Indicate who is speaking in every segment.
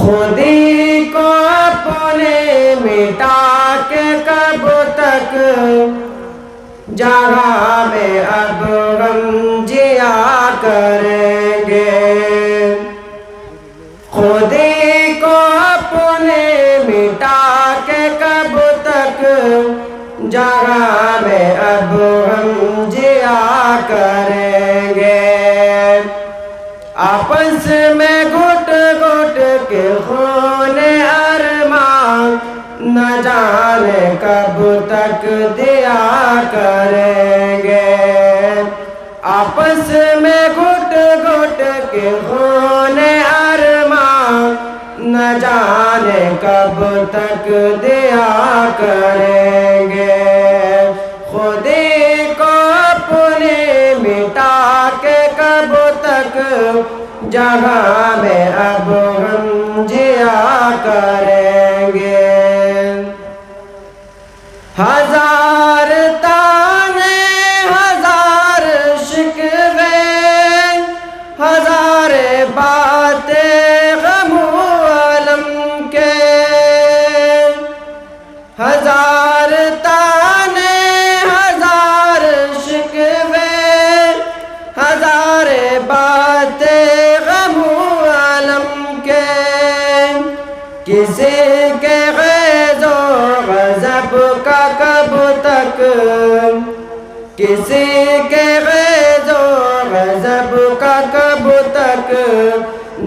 Speaker 1: خود ہی کو اپنے مٹا کے کب تک جہاں میں اب ہم جیا کریں گے. خود ہی کو اپنے مٹا کے کب تک جہاں میں اب ہم جیا کریں گے. آپس میں گھٹ گھٹ کے خون ارمان نہ جانے کب تک دیا کریں گے. آپس میں گھٹ گھٹ کے خون ارمان نہ جانے کب تک دیا کریں گے. خود ہی کو اپنے مٹا کے کب تک جہاں میں اب ہم جیا کریں گے. ہزار تانے ہزار شکوے ہزار باتیں غم و الم کے. ہزار تانے ہزار شکوے ہزار باتیں غم و الم کے. کسی کے غیظ و غضب کا کب تک کسی کے غیظ و غضب کا کب تک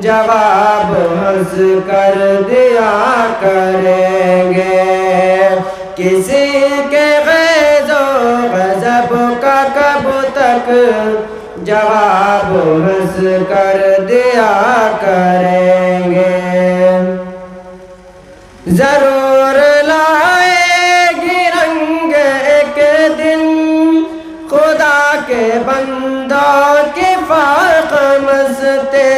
Speaker 1: جواب ہنس کر دیا کریں گے. کسی کے غیظ و غضب کا کب تک جواب ہنس کر دیا کریں گے. ضرور لائے گی رنگ ایک دن خدا کے بندوں کی فرق مستے.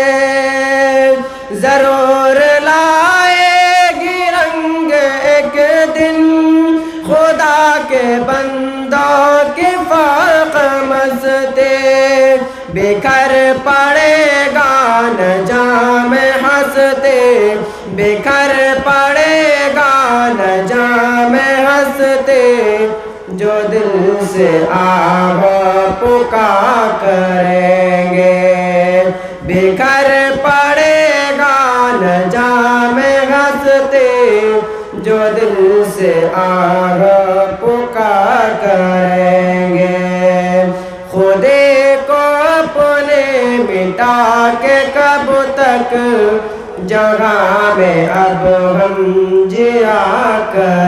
Speaker 1: ضرور لائے گی رنگ ایک دن خدا کے بندوں کی فرق مستے. بکھر پڑے گا نہ جام ہنستے بکھر پڑے گا نہ جام ہنستے. جو دل سے آہ پکار کریں گے. بکھر پڑے گا نہ جام ہنستے جو دل سے آہ پکار کریں گے. خود کو اپنے مٹا کے کب تک جہاں میں اب ہم جیا کر